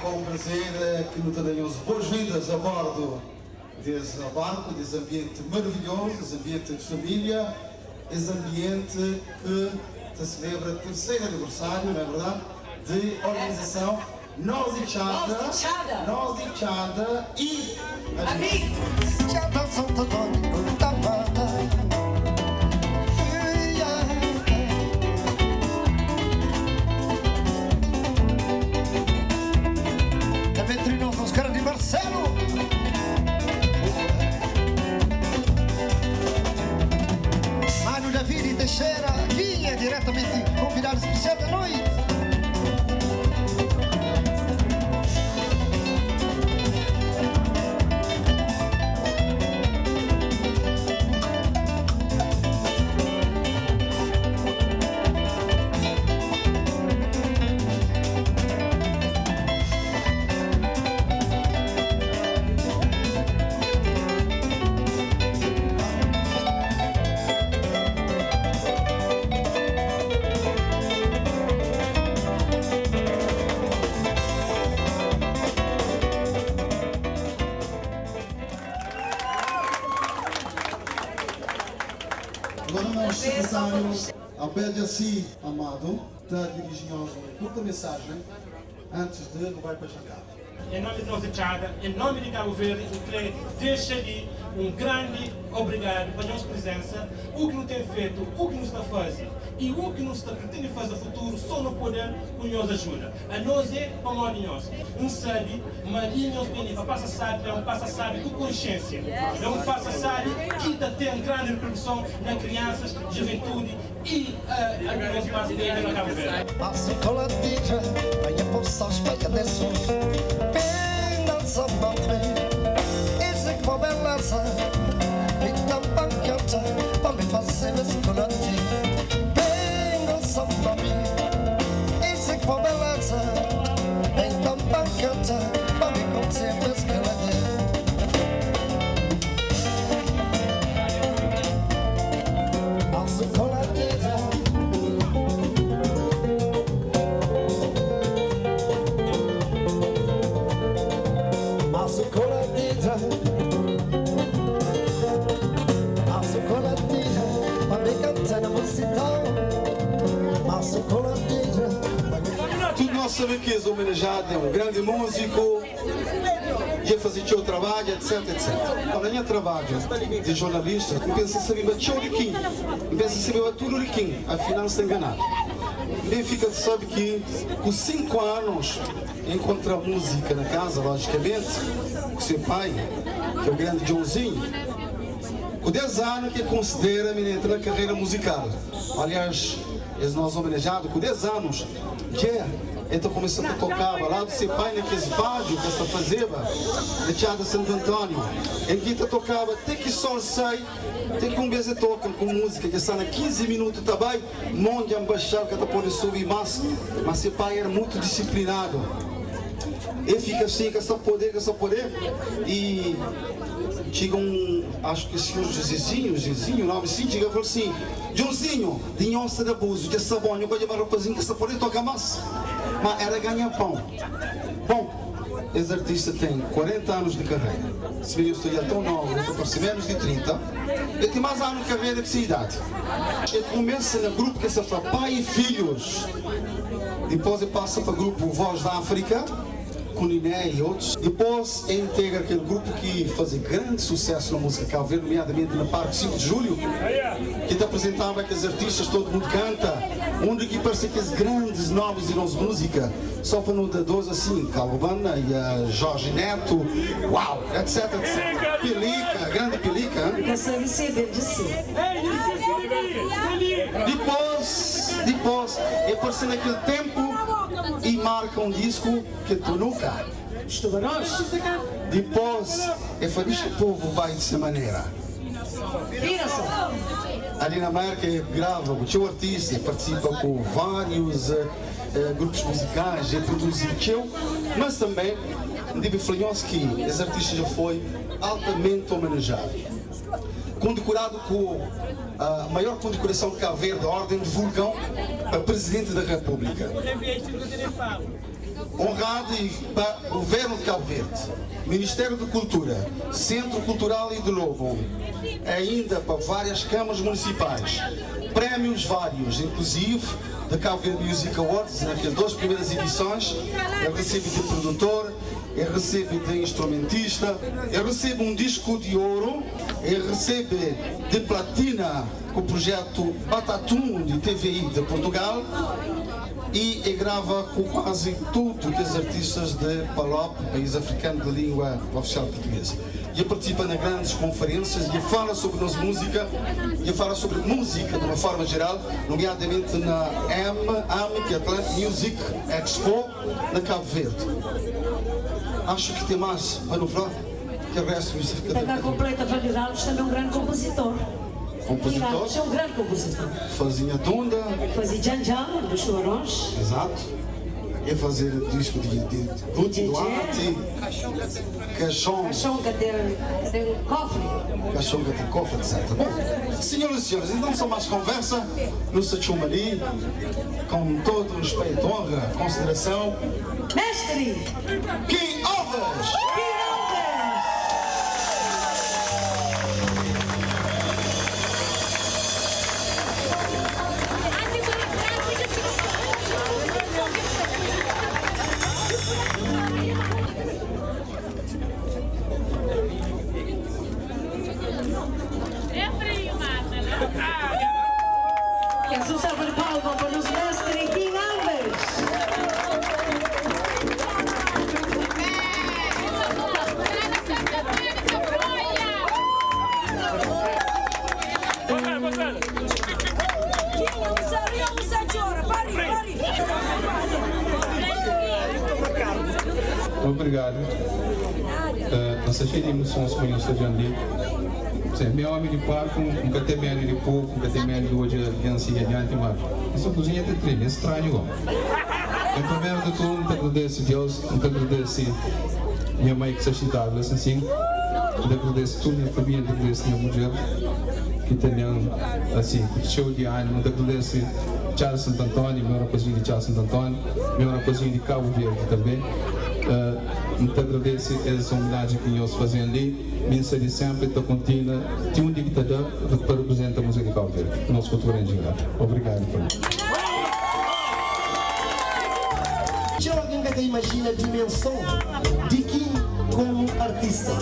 com prazer que nos tenhamos boas-vindas a bordo desse barco, desse ambiente maravilhoso, desse ambiente de família, esse ambiente que se celebra o terceiro aniversário, não é verdade, de organização Nós e Chada e Amigos. Entre nós, Oscar de Marcelo. Mano David Teixeira, vinha diretamente convidado especial da noite. Agora nós, secretário Albédia Si Amado, está dirigindo-nos uma curta mensagem antes de não vai para jantar. Em nome de Nossa Chada, em nome de Cabo Verde, eu queria deixar ali um grande obrigado pela nossa presença, o que nos tem feito, o que nos está fazendo e o que nos está pretendendo fazer no futuro, só no poder que nos ajuda. A nós é como a nós. Um sabe, uma linha nos benefícia, passa sabe, é um passa sabe com consciência. É um passa sabe que está tendo grande repercussão nas crianças, juventude e a nossa base dele na Cabo Verde. Passo coladinha, aí a poça espelha desse pena sabame, esse que for beleza, e também canta, para me fazer esse coladinho. Pena sabame, esse que for beleza, e também canta, para me fazer esse coladinho. Passo coladinha. Tudo nós sabemos que esse homenageado é um grande músico, ia fazer o seu trabalho, etc, etc. Agora, minha trabalho de jornalista, não pensa saber bater o riquinho, não pensa saber bater o riquinho, afinal está enganado. Bem, fica sabe que com 5 anos encontra música na casa, logicamente, com seu pai, que é o grande Joãozinho, com 10 anos que considera me entrar na carreira musical. Aliás, esse nosso homenageado, com 10 anos, que então começando a tocar lá do seu pai naqueles vários que esta fazeva, na Chada Santo Antônio, em que tocava até que sol sai, até que um vez tocam com música que está na 15 minutos também, monte a baixar que está por subir mas seu pai era muito disciplinado. Ele fica assim, com essa poder, e chega acho que o senhor Josézinho, o nome assim, chega e fala assim, Joãozinho, de onça de abuso, de sabão, eu vou levar rapazinho que essa poder toca mais. Mas era ganhar pão. Bom, esse artista tem 40 anos de carreira. Se eu estou tão novo, eu estou menos de 30. Ele tem mais anos de carreira que essa idade. Ele começa no grupo que se chama Pai e Filhos. Depois ele passa para o grupo Voz da África, com Niné e outros. Depois integra aquele grupo que faz grande sucesso na música Cabo Verde, nomeadamente no Parque 5 de Julho, que te apresentava aqueles artistas, todo mundo canta, onde que parece que os grandes nomes de nossa música, só para não dar dois assim, Calvana e a Jorge Neto, uau, etc, etc. Pelica, grande Pelica. Depois, é aparece naquele tempo e marca um disco que tu nunca. Estou a nós. Depois, é para que o povo vai dessa maneira. Ali na marca grava, o seu artista participa com vários grupos musicais, produz o seu, mas também devo falar que esse artista já foi altamente homenageado. Condecorado com a maior condecoração de Cabo Verde, a Ordem de Vulcão, a Presidente da República. honrado e para o Governo de Cabo Verde, Ministério da Cultura, Centro Cultural e de Novo, ainda para várias câmaras municipais, prémios vários, inclusive da Cabo Verde Music Awards, naquelas 2 primeiras edições. Eu recebo de produtor, eu recebo de instrumentista, eu recebo um disco de ouro, eu recebo de platina com o projeto Batatum de TVI de Portugal e grava com quase todos os artistas de Palop, país africano de língua oficial portuguesa. E participa em grandes conferências e fala sobre nossa música, e fala sobre música de uma forma geral, nomeadamente na AM, que é Atlantic Music Expo, na Cabo Verde. Acho que tem mais para não falar, que o resto está cá completa para ajudá-los, também um grande compositor. Compositor? É um grande compositor. Fazia Tunda. Fazia Janjan, dos Chorões. Exato. Ia fazer disco de Ruth Duarte, Cachonga de cofre. Cachonga de cofre, etc. Bom, senhoras e senhores, então só mais conversa, no Sachuma ali, com todo o respeito, honra, consideração. Mestre! King Alves! Queres um salve de palmas para o mestre King Alves? Obrigado. Não sei se temos sons para o estúdio ali. Meu amigo de parque, nunca tem medo de pouco, nunca tem medo de hoje aliança e adiante, mas essa cozinha de trilha é estranho. Em primeiro de tudo, muito agradeço a Deus, muito agradeço a minha mãe que se assistava, assim, muito agradeço a toda a minha família, muito agradeço a minha mulher que tenham, assim, show de ano, muito agradeço a Charles Santo Antônio, meu rapazinho de Charles Santo Antônio, meu rapazinho de Cabo Verde também. Muito agradeço essa homenagem que nós fazemos ali. Minha de sempre está contínua. Tinha um dictador que representa a música de Cabo Verde, o nosso cultura em geral. Obrigado. Já alguém que imagina a dimensão de Kim como artista?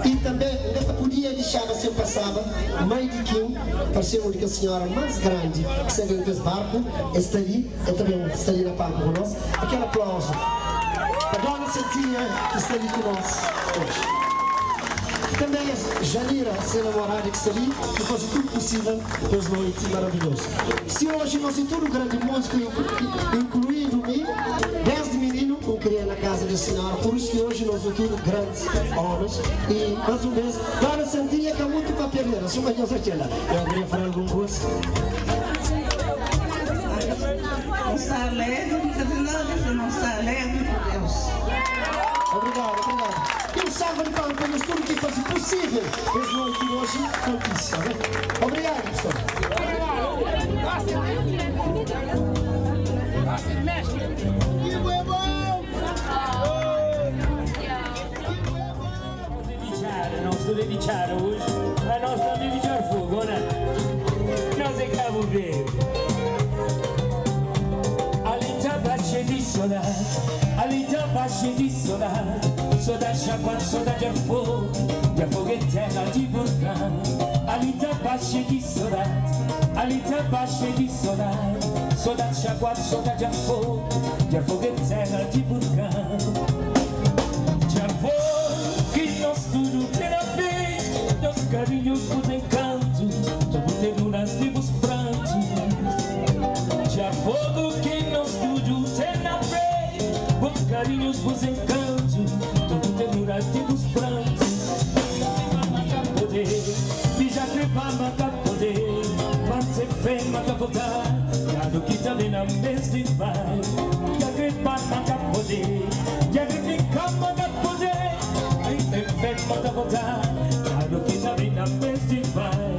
E também nesta podia deixar assim passava, mãe de Kim, para ser a única senhora mais grande que segue nesse barco, estaria, também estaria na palma conosco. Aquele aplauso. A dona Santinha que está ali conosco hoje. Também a Janira, sua namorada que está ali, que faz tudo possível para as noites maravilhosas. Se hoje nós temos todo grande músico, incluindo mim, desde menino, eu criei na casa da senhora, por isso que hoje nós temos tudo grandes homens. E mais uma vez, dona Santinha que é muito papeleira, só que eu sei lá. Eu queria falar alguma coisa. Não está alegre, não está alegre, por Deus. Obrigado, obrigado. E um salve de palmas para tudo que faz possível essa noite de hoje notícia. Obrigado, pessoal. Não estou dedicado hoje, mas nós estamos dedicados ao fogo, né? Nós é Cabo Verde. Cheio de saudade, ali estava cheio de saudade. Saudade chacoalha, saudade é fogo é terra de vulcão. Ali estava cheio de saudade, ali estava cheio de saudade. Saudade chacoalha, saudade é fogo é terra de vulcão. Já foi que nós tudo terá feito, meus carinhos por encanto, todo ternuras vivos prantos. Já foi que nós tudo terá feito, por carinhos vos encanto, todo ternura vivos prantos. Poder, bija crepa mata poder, manter fé mata voltar, já que também na mesa de pai. Já crepa mata poder, já crepa mata poder, manter fé mata voltar, já que também na mesa de pai.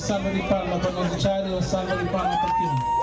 salva de palma para nós deixar e uma salva de palma para ti.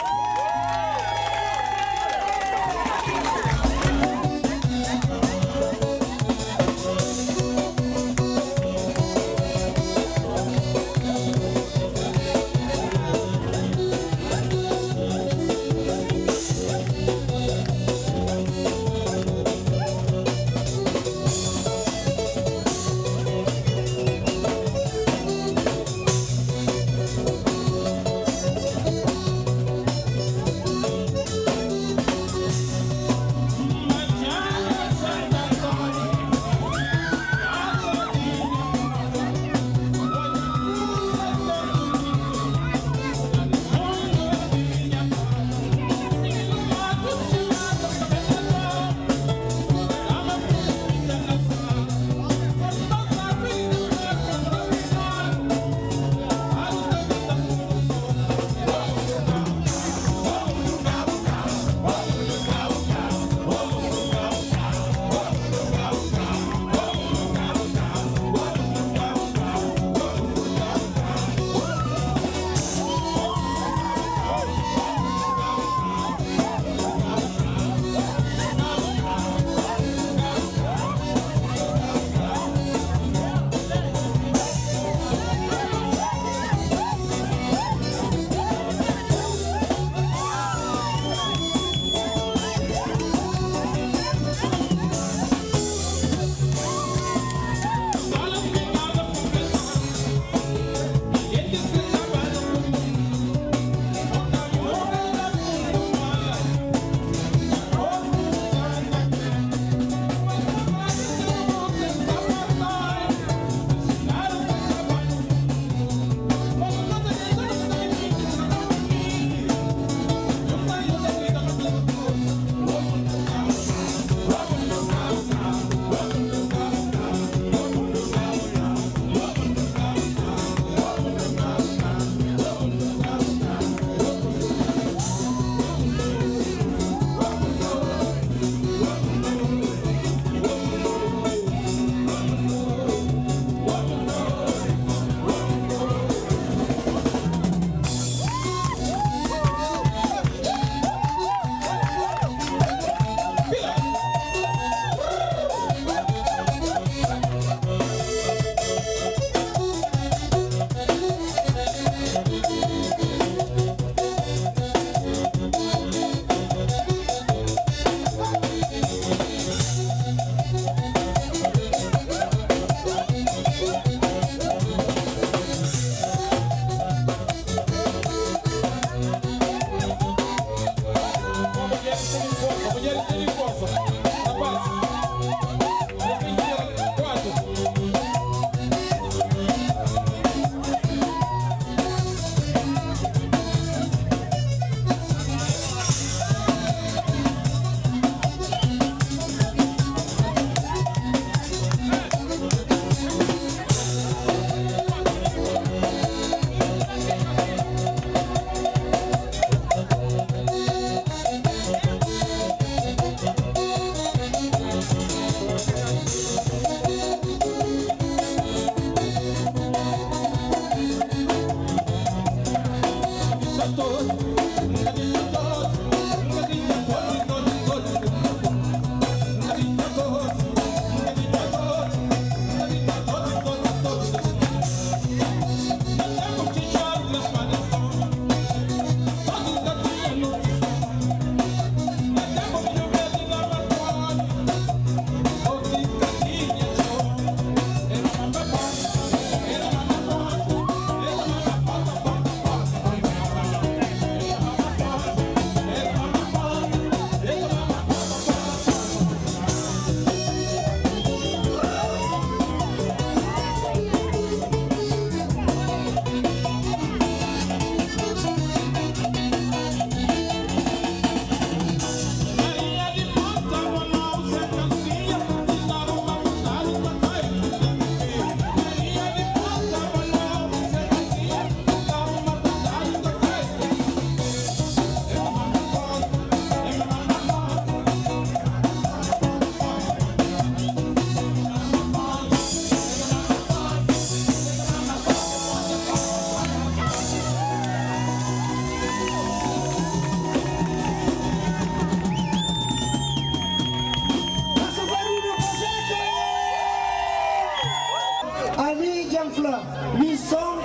Janfla, missão